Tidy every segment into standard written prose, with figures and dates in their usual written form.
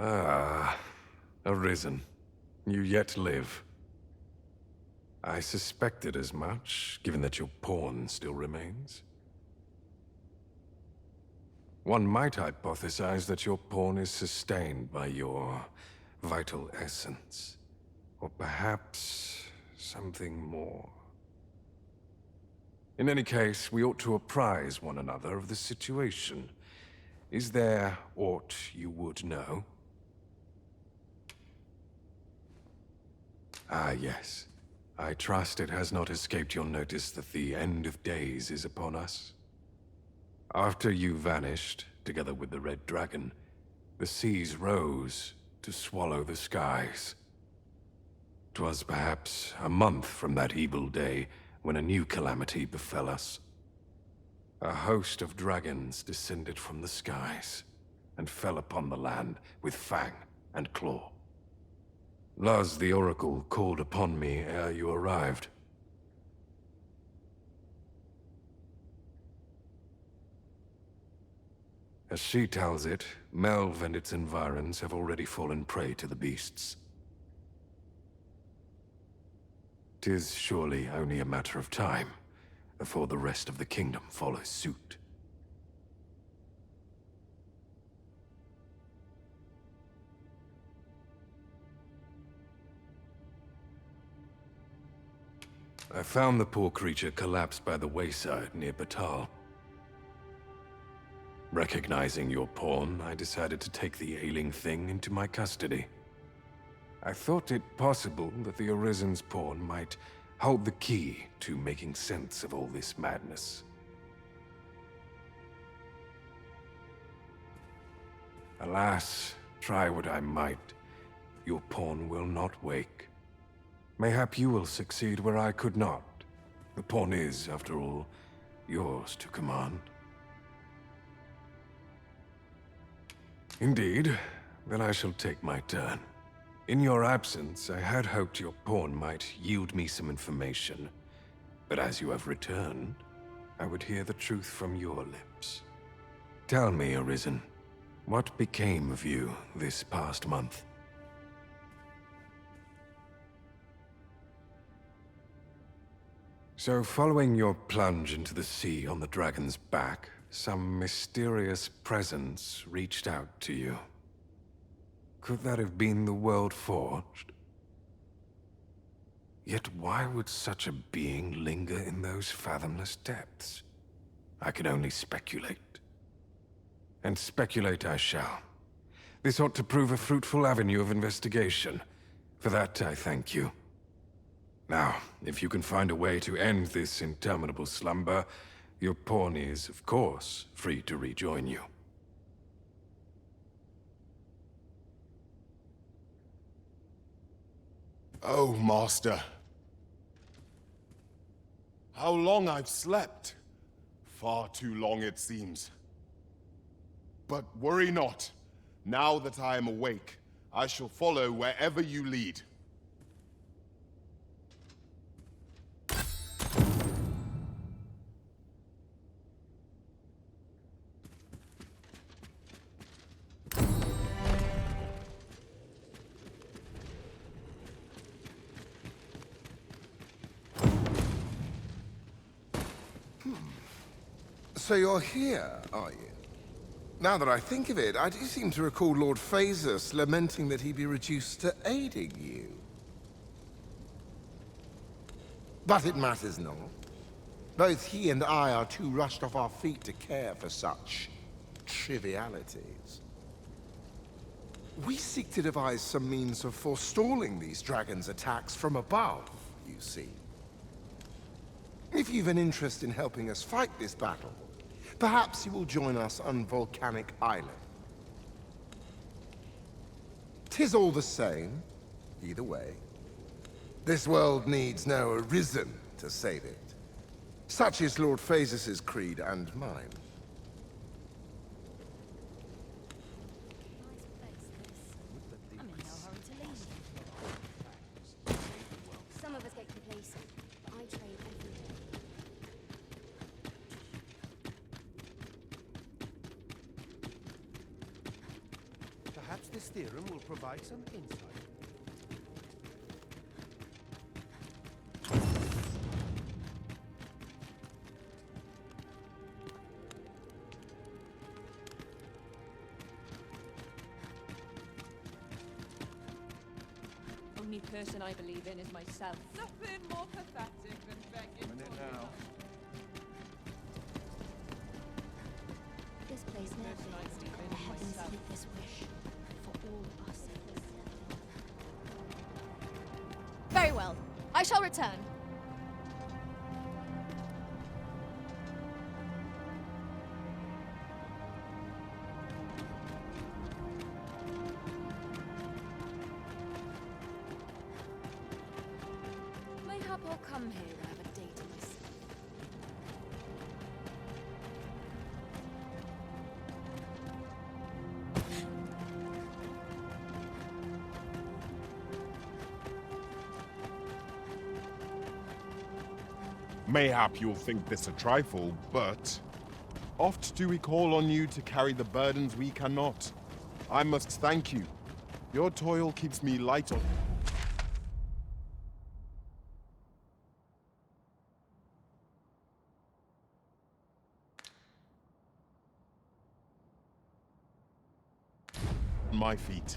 Ah, Arisen. You yet live. I suspected as much, given that your pawn still remains. One might hypothesize that your pawn is sustained by your vital essence. Or perhaps something more. In any case, we ought to apprise one another of the situation. Is there aught you would know? Ah, yes. I trust it has not escaped your notice that the end of days is upon us. After you vanished, together with the Red Dragon, the seas rose to swallow the skies. 'Twas perhaps a month from that evil day when a new calamity befell us. A host of dragons descended from the skies and fell upon the land with fang and claw. Laz the Oracle called upon me ere you arrived. As she tells it, Melve and its environs have already fallen prey to the beasts. 'Tis surely only a matter of time before the rest of the kingdom follows suit. I found the poor creature collapsed by the wayside near BakBattahl. Recognizing your pawn, I decided to take the ailing thing into my custody. I thought it possible that the Arisen's pawn might hold the key to making sense of all this madness. Alas, try what I might, your pawn will not wake. Mayhap you will succeed where I could not. The pawn is, after all, yours to command. Indeed, then I shall take my turn. In your absence, I had hoped your pawn might yield me some information. But as you have returned, I would hear the truth from your lips. Tell me, Arisen, what became of you this past month? So, following your plunge into the sea on the dragon's back, some mysterious presence reached out to you. Could that have been the World Forged? Yet why would such a being linger in those fathomless depths? I can only speculate. And speculate I shall. This ought to prove a fruitful avenue of investigation. For that, I thank you. Now, if you can find a way to end this interminable slumber, your pawn is, of course, free to rejoin you. Oh, Master. How long I've slept. Far too long it seems. But worry not. Now that I am awake, I shall follow wherever you lead. So you're here, are you? Now that I think of it, I do seem to recall Lord Phasus lamenting that he be reduced to aiding you. But it matters not. Both he and I are too rushed off our feet to care for such trivialities. We seek to devise some means of forestalling these dragons' attacks from above, you see. If you've an interest in helping us fight this battle, perhaps you will join us on Volcanic Island. 'Tis all the same, either way. This world needs no Arisen to save it. Such is Lord Phasus's creed and mine. Some of us get complacent, but I trade every day. Perhaps This theorem will provide some insight. Only person I believe in is myself. Nothing more pathetic than begging for your life. This place now. Person I believe in The is heavens myself. make this wish for all of us. Very well. I shall return. Mayhap I'll come here when I have a day to myself. Mayhap you'll think this a trifle, but oft do we call on you to carry the burdens we cannot. I must thank you. Your toil keeps me light on. My feet.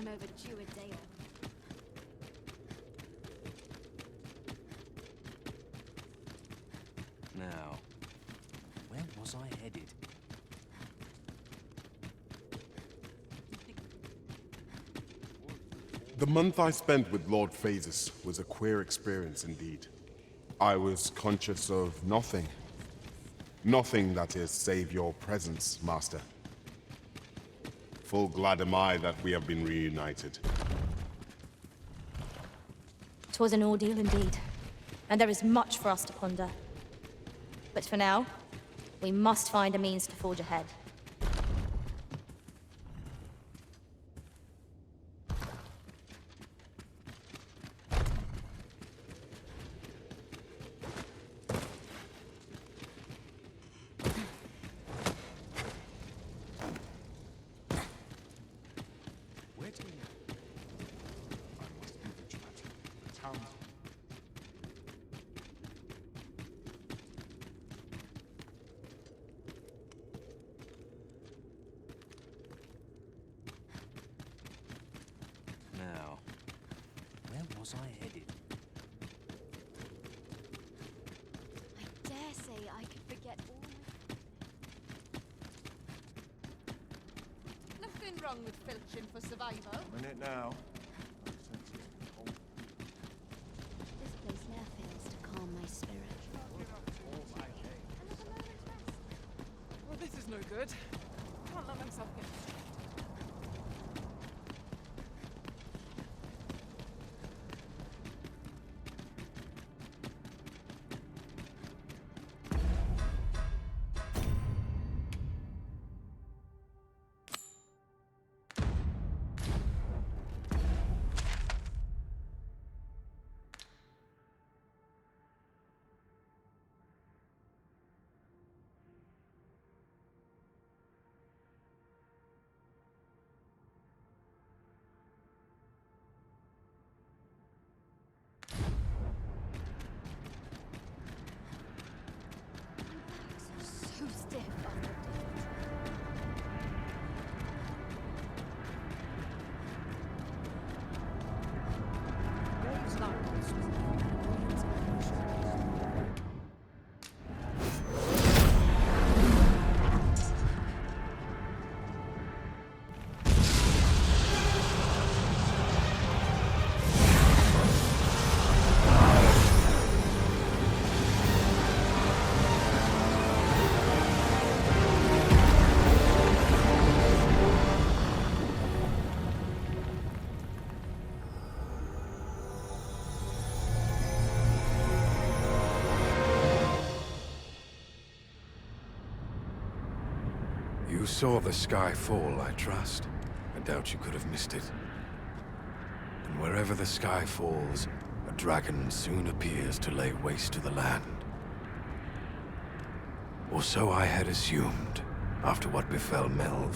I'm overdue a day off. Now, where was I headed? The month I spent with Lord Phases was a queer experience indeed. I was conscious of nothing. Nothing, that is, save your presence, Master. Full glad am I that we have been reunited. 'Twas an ordeal indeed, and there is much for us to ponder. But for now, we must find a means to forge ahead. Where to now? I must be vigilant. The town's... Now, where was I headed? I dare say I could forget all my... Nothing wrong with filching for survival. Minute now. This place never fails to calm my spirit. Well, this is no good. Can't let myself get... So stiff after Waves like this. You saw the sky fall, I trust. I doubt you could have missed it. And wherever the sky falls, a dragon soon appears to lay waste to the land. Or so I had assumed, after what befell Melv.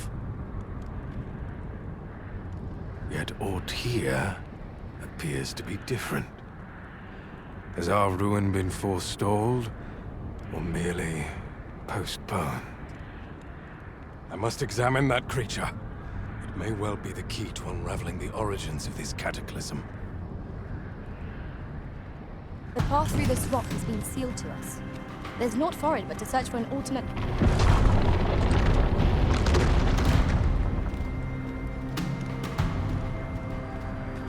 Yet aught here appears to be different. Has our ruin been forestalled, or merely postponed? I must examine that creature. It may well be the key to unraveling the origins of this cataclysm. The path through this rock has been sealed to us. There's naught for it but to search for an alternate...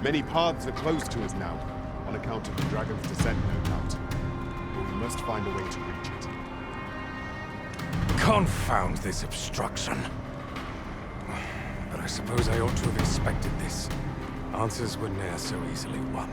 Many paths are closed to us now, on account of the dragon's descent, no doubt. But we must find a way to reach it. Confound this obstruction. But I suppose I ought to have expected this. Answers were ne'er so easily won.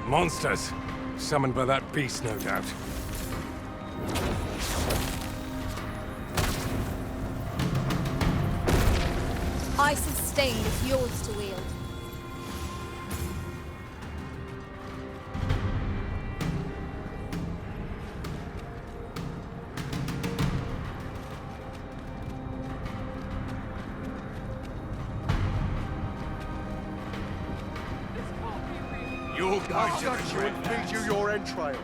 Monsters! Summoned by that beast, no doubt. Ice is stained is yours to wield. You You're going to judge you and feed you your entrails.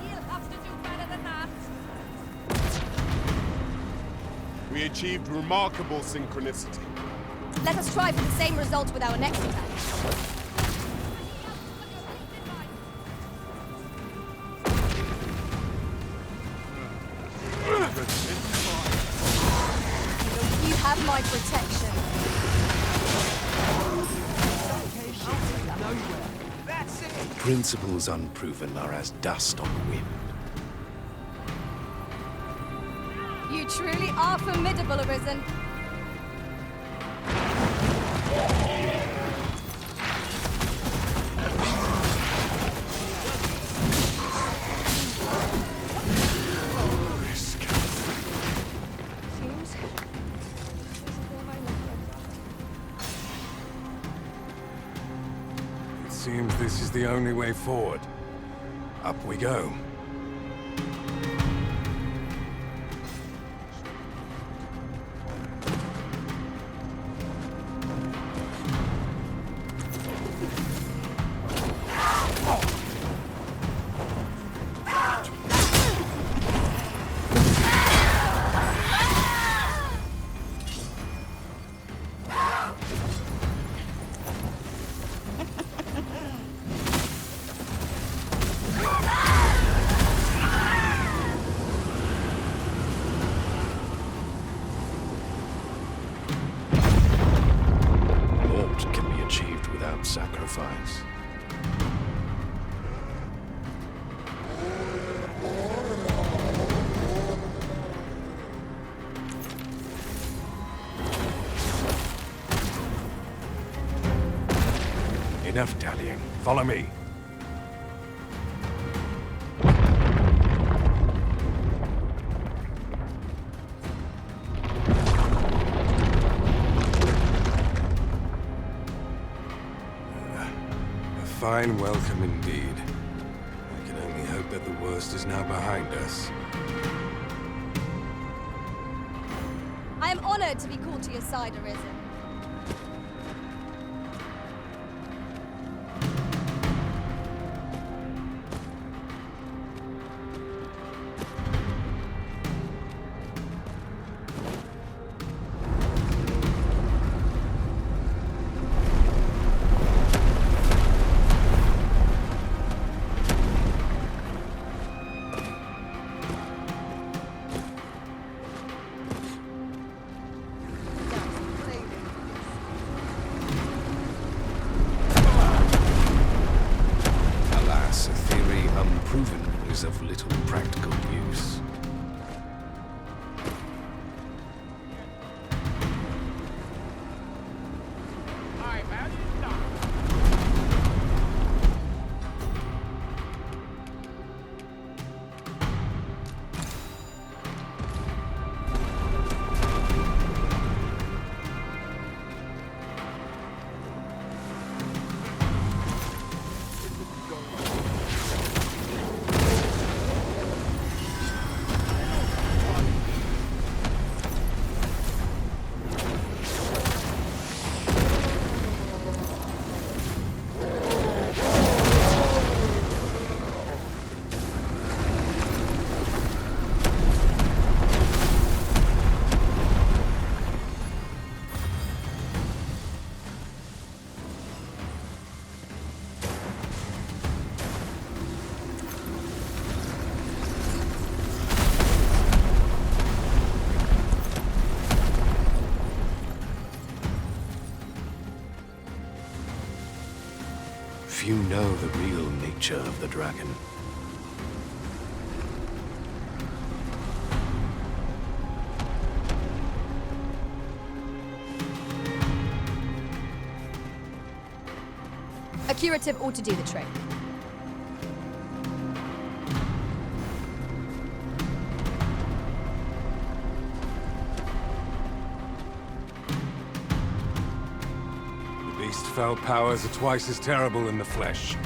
You'll have to do better than that. We achieved remarkable synchronicity. Let us try for the same result with our next attack. You have my protection. Principles unproven are as dust on the wind. You truly are formidable, Arisen. It seems this is the only way forward. Up we go. Naught can be achieved without sacrifice. Enough dallying. Follow me. A fine welcome indeed. I can only hope that the worst is now behind us. I am honored to be called to your side, Arisen. Alas, a theory unproven is of little practical use. Few know the real nature of the dragon. A curative ought to do the trick. The beast's fell powers are twice as terrible in the flesh.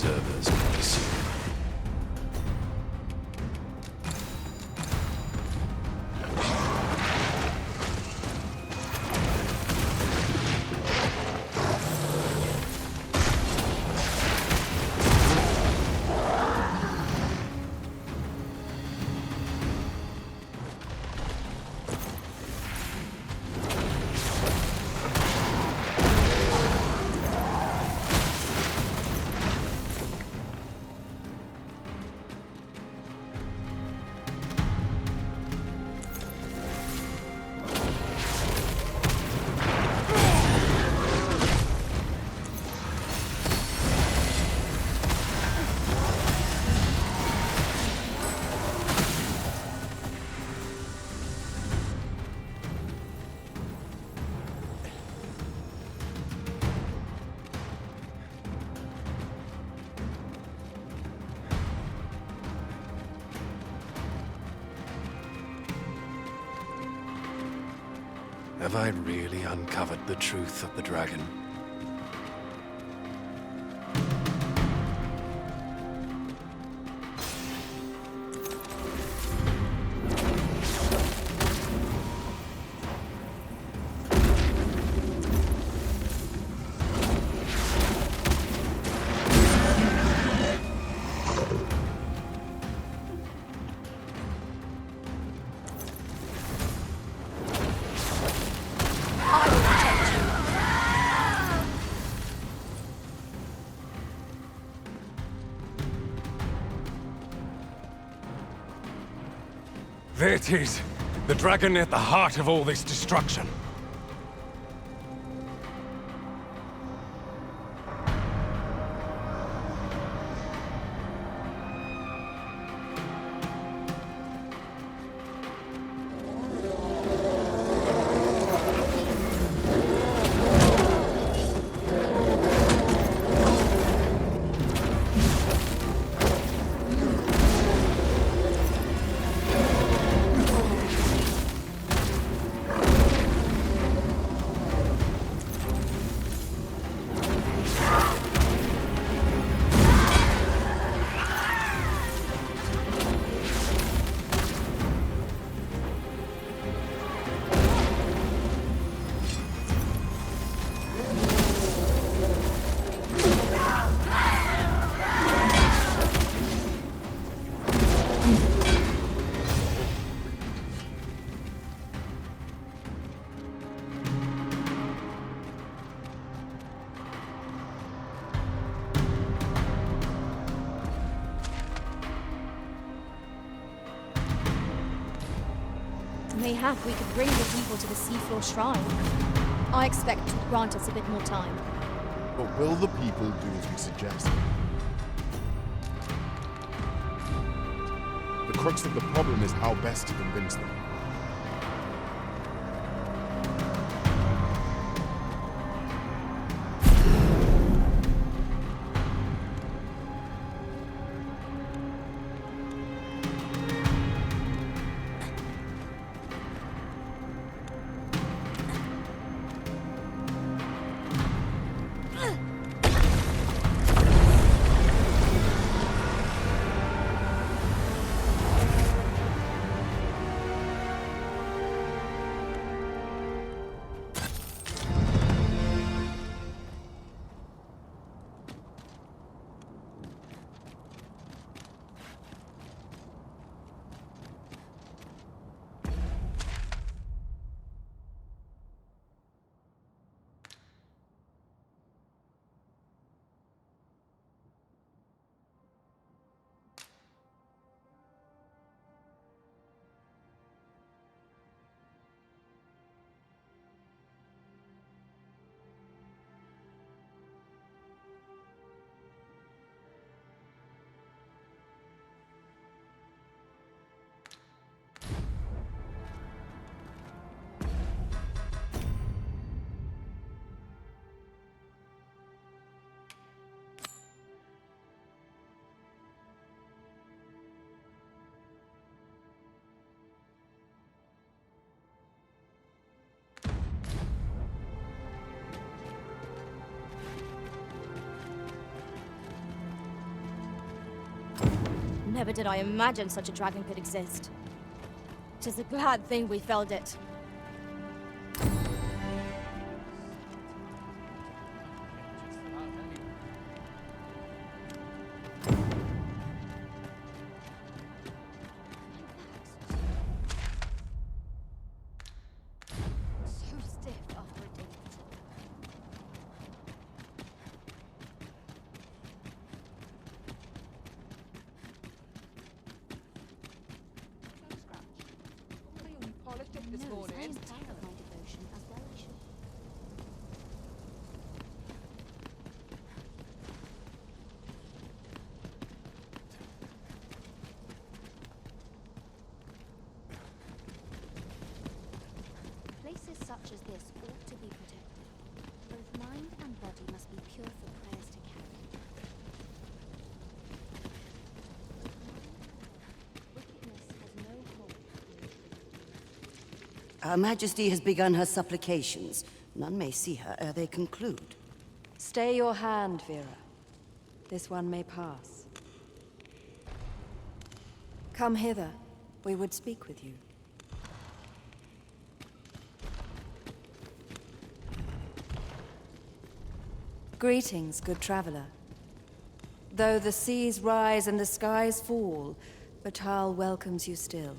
observers pretty soon. Have I really uncovered the truth of the dragon? There it is! The dragon at the heart of all this destruction. Mayhap we could bring the people to the seafloor shrine. I expect to grant us a bit more time. But will the people do as we suggest? The crux of the problem is how best to convince them. Never did I imagine such a dragon could exist. 'Tis a glad thing we felled it. So stiff after a date. I only polished up this No, morning. I'm proud of my devotion as well I should. Places such as this ought to be protected. Both mind and body must be pure for prayers to carry. Wickedness has no hold. Her Majesty has begun her supplications. None may see her ere they conclude. Stay your hand, Vera. This one may pass. Come hither. We would speak with you. Greetings, good traveler. Though the seas rise and the skies fall, BakBattahl welcomes you still.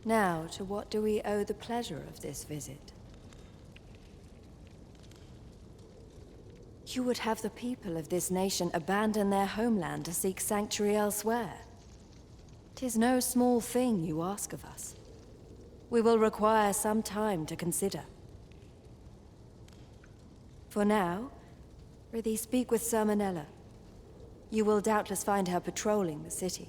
Now, to what do we owe the pleasure of this visit? You would have the people of this nation abandon their homeland to seek sanctuary elsewhere. 'Tis no small thing you ask of us. We will require some time to consider. For now, prithee speak with Sermonella. You will doubtless find her patrolling the city.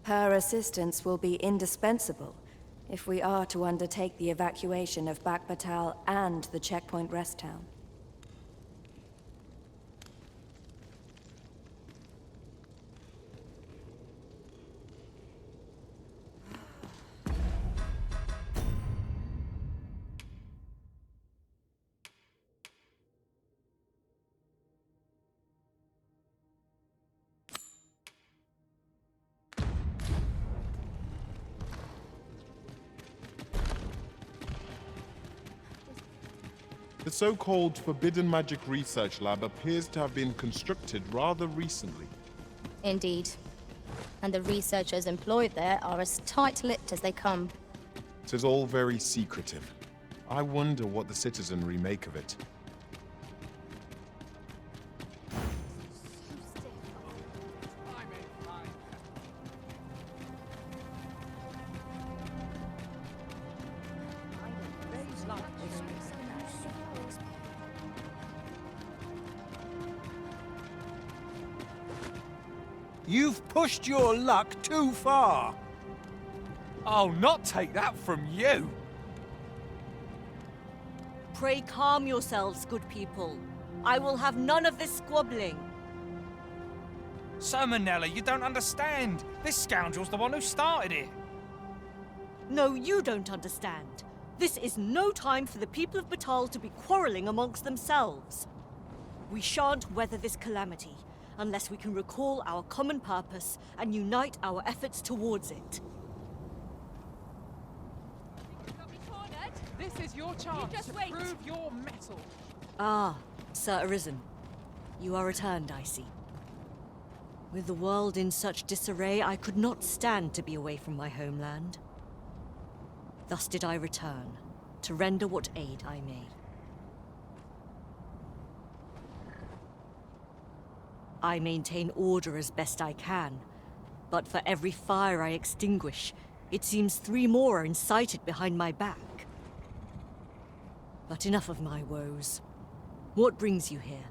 Her assistance will be indispensable if we are to undertake the evacuation of BakBattahl and the checkpoint rest town. The so-called Forbidden Magic Research Lab appears to have been constructed rather recently. Indeed. And the researchers employed there are as tight-lipped as they come. It is all very secretive. I wonder what the citizenry make of it. You've pushed your luck too far. I'll not take that from you. Pray calm yourselves, good people. I will have none of this squabbling. Sermonella, you don't understand. This scoundrel's the one who started it. No, you don't understand. This is no time for the people of BakBattahl to be quarreling amongst themselves. We shan't weather this calamity unless we can recall our common purpose and unite our efforts towards it. This is your chance just to wait. prove your mettle. Ah, Sir Arisen. You are returned, I see. With the world in such disarray, I could not stand to be away from my homeland. Thus did I return, to render what aid I may. I maintain order as best I can, but for every fire I extinguish, it seems 3 more are incited behind my back. But enough of my woes. What brings you here?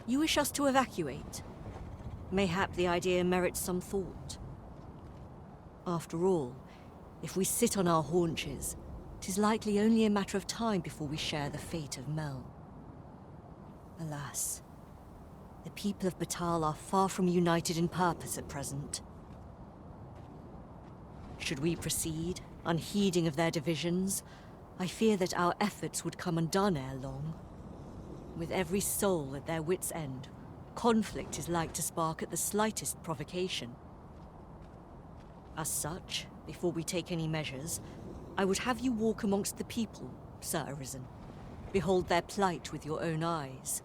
You wish us to evacuate? Mayhap the idea merits some thought. After all, if we sit on our haunches, 'tis likely only a matter of time before we share the fate of Mel. Alas, the people of BakBattahl are far from united in purpose at present. Should we proceed, unheeding of their divisions, I fear that our efforts would come undone ere long. With every soul at their wits' end, conflict is like to spark at the slightest provocation. As such, before we take any measures, I would have you walk amongst the people, Sir Arisen. Behold their plight with your own eyes.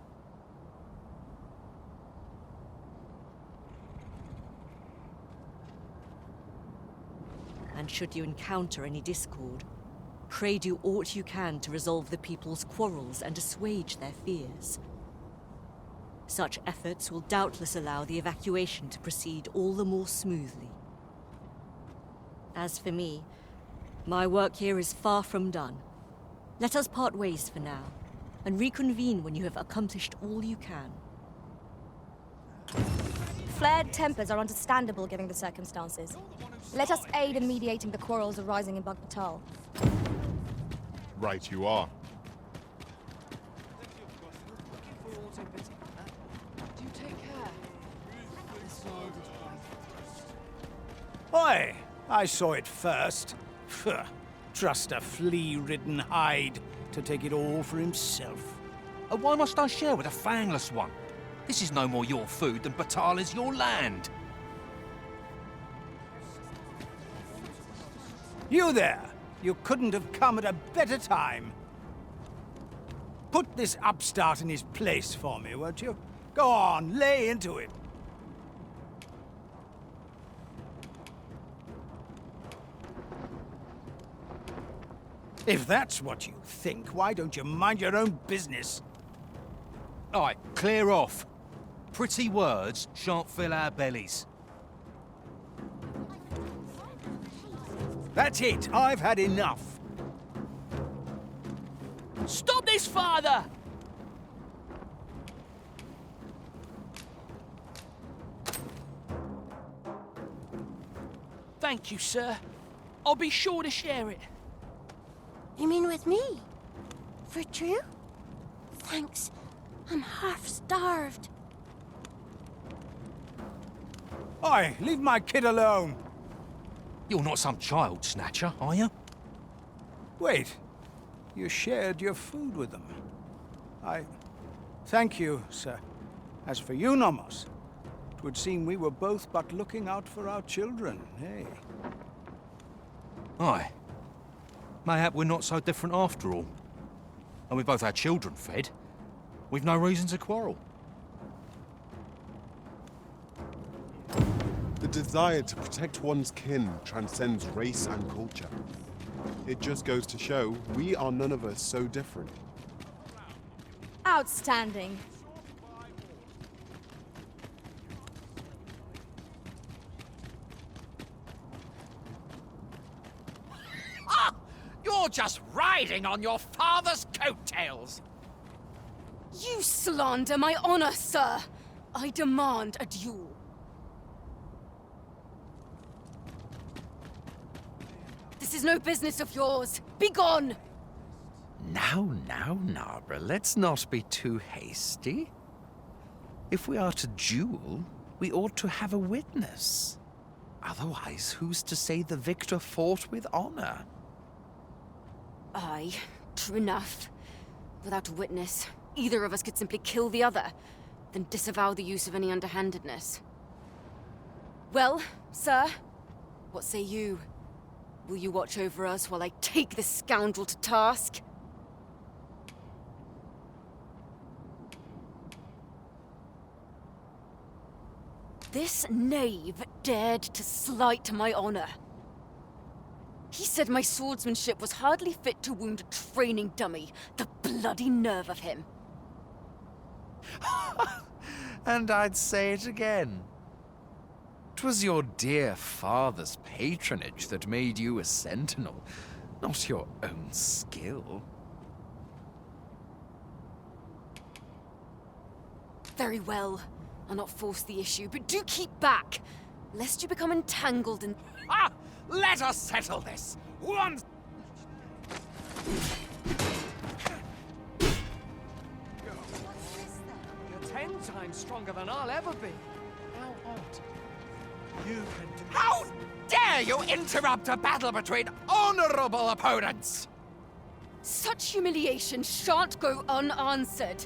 And should you encounter any discord, pray do aught you can to resolve the people's quarrels and assuage their fears. Such efforts will doubtless allow the evacuation to proceed all the more smoothly. As for me, my work here is far from done. Let us part ways for now, and reconvene when you have accomplished all you can. Flared tempers are understandable given the circumstances. Let us aid in mediating the quarrels arising in BakBattahl. Right you are. Do take care. Oi! I saw it first. Phew. Trust a flea-ridden hide to take it all for himself. Why must I share with a fangless one? This is no more your food than Battahl is your land. You there! You couldn't have come at a better time. Put this upstart in his place for me, won't you? Go on, lay into it. If that's what you think, why don't you mind your own business? Aye, clear off. Pretty words shan't fill our bellies. That's it. I've had enough. Stop this, father! Thank you, sir. I'll be sure to share it. You mean with me? For true? Thanks. I'm half starved. Oi, leave my kid alone. You're not some child snatcher, are you? Wait. You shared your food with them. Thank you, sir. As for you, Nomos, it would seem we were both but looking out for our children, eh? Aye. Mayhap we're not so different after all. And we both had children fed. We've no reason to quarrel. The desire to protect one's kin transcends race and culture. It just goes to show we are none of us so different. Outstanding. You're just riding on your father's coattails. You slander my honor, sir. I demand a duel. This is no business of yours. Be gone! Now, Narborough, let's not be too hasty. If we are to duel, we ought to have a witness. Otherwise, who's to say the victor fought with honor? Aye, true enough. Without a witness, either of us could simply kill the other, then disavow the use of any underhandedness. Well, sir, what say you? Will you watch over us while I take this scoundrel to task? This knave dared to slight my honor. He said my swordsmanship was hardly fit to wound a training dummy. The bloody nerve of him. And I'd say it again. 'Twas your dear father's patronage that made you a sentinel, not your own skill. Very well. I'll not force the issue, but do keep back, lest you become entangled in... Ah! Let us settle this once. You're 10 times stronger than I'll ever be. How odd. You can do... How dare you interrupt a battle between honorable opponents? Such humiliation shan't go unanswered.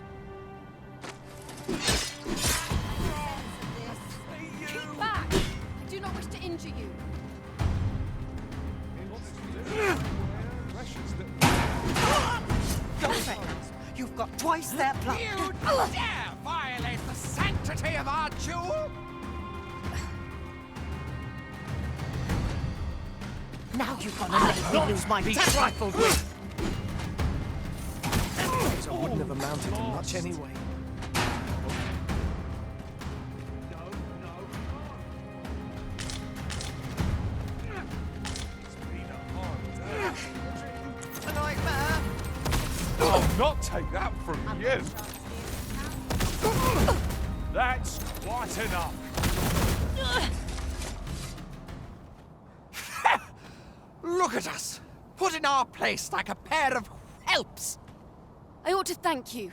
Keep back! I do not wish to injure you. You've got twice their blood. You dare violate the sanctity of our jewel? Now you've got to let me lose my temper. Trifled with. I wouldn't have amounted to much anyway. A nightmare. I'll not take that from you. That's quite enough. Look at us, put in our place like a pair of whelps. I ought to thank you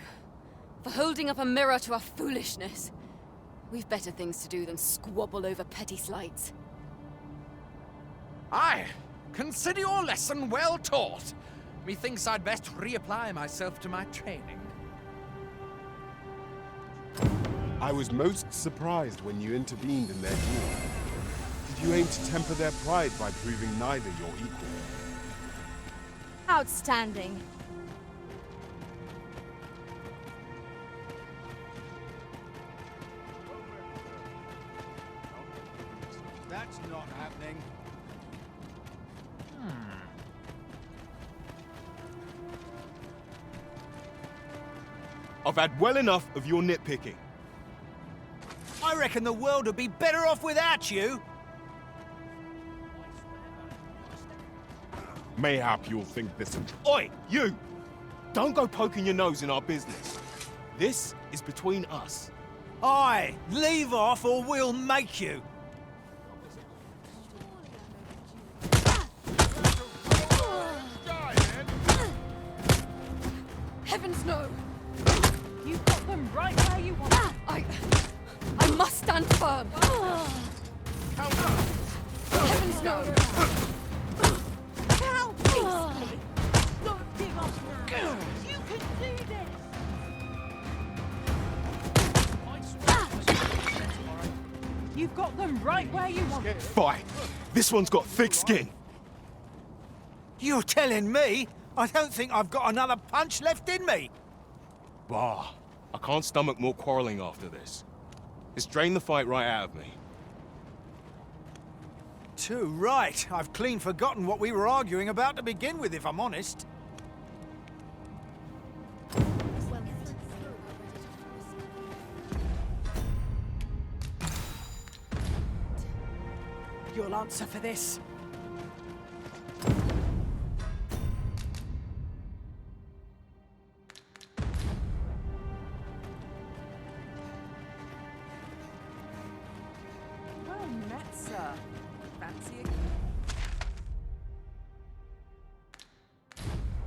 for holding up a mirror to our foolishness. We've better things to do than squabble over petty slights. Aye, consider your lesson well taught. Methinks I'd best reapply myself to my training. I was most surprised when you intervened in their duel. Did you aim to temper their pride by proving neither your equal? Outstanding. That's not happening. I've had well enough of your nitpicking. I reckon the world would be better off without you. Mayhap you'll think this. Oi, you! Don't go poking your nose in our business. This is between us. Aye, leave off or we'll make you. Heavens no! You've got them right where you want them. I must stand firm. Heavens no! Help me! Don't give up now. You can do this. You've got them right where you want them. Fight! This one's got thick skin. You're telling me? I don't think I've got another punch left in me. Bah, I can't stomach more quarreling after this. It's drained the fight right out of me. Too right. I've clean forgotten what we were arguing about to begin with, if I'm honest. You'll answer for this. Well met, sir. Fancy it?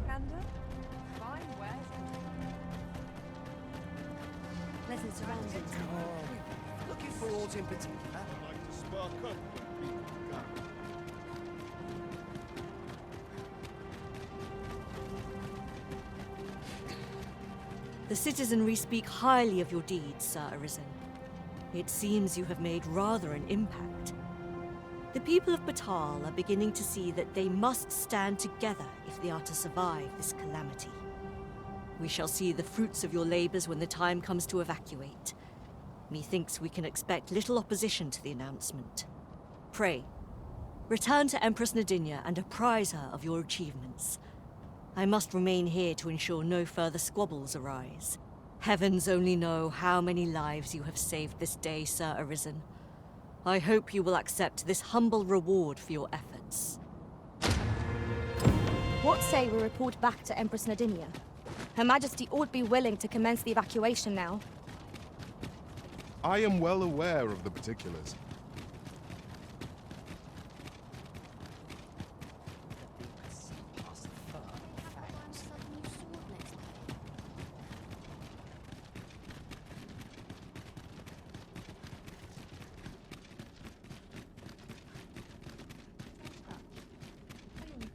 Candor? Fine wares. Pleasant surroundings. Looking for aught in particular? The citizenry speak highly of your deeds, Sir Arisen. It seems you have made rather an impact. The people of BakBattahl are beginning to see that they must stand together if they are to survive this calamity. We shall see the fruits of your labors when the time comes to evacuate. Methinks we can expect little opposition to the announcement. Pray, return to Empress Nadinia and apprise her of your achievements. I must remain here to ensure no further squabbles arise. Heavens only know how many lives you have saved this day, Sir Arisen. I hope you will accept this humble reward for your efforts. What say we report back to Empress Nadinia? Her Majesty ought be willing to commence the evacuation now. I am well aware of the particulars.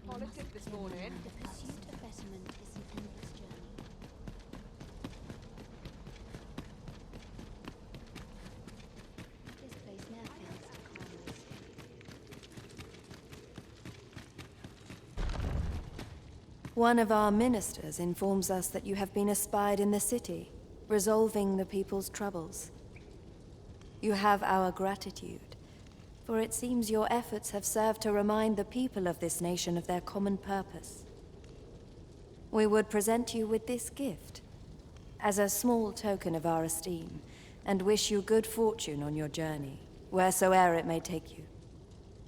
Politics this morning. The pursuit of betterment is an endless journey. One of our ministers informs us that you have been espied in the city, resolving the people's troubles. You have our gratitude, for it seems your efforts have served to remind the people of this nation of their common purpose. We would present you with this gift, as a small token of our esteem, and wish you good fortune on your journey, wheresoe'er it may take you.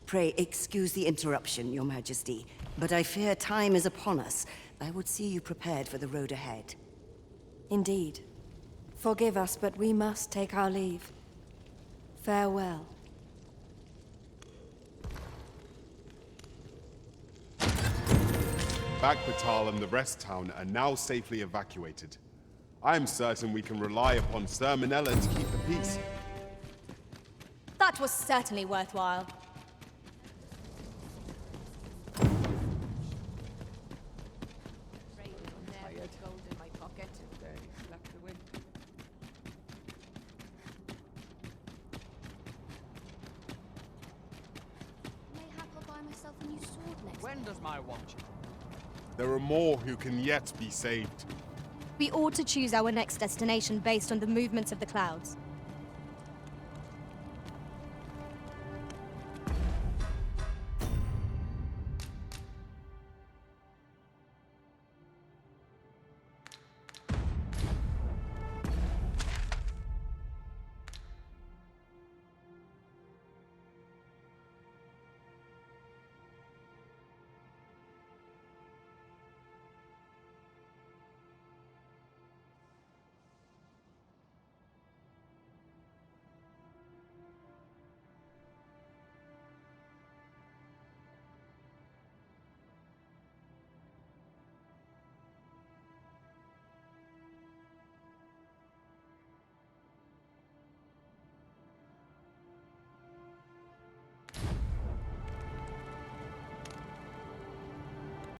Pray excuse the interruption, Your Majesty, but I fear time is upon us. I would see you prepared for the road ahead. Indeed. Forgive us, but we must take our leave. Farewell. BakBattahl and the rest town are now safely evacuated. I am certain we can rely upon Sir Minella to keep the peace. That was certainly worthwhile. I had gold in my pocket and left the wind. Mayhap I'll buy myself a new sword next. When does my watch? There are more who can yet be saved. We ought to choose our next destination based on the movements of the clouds.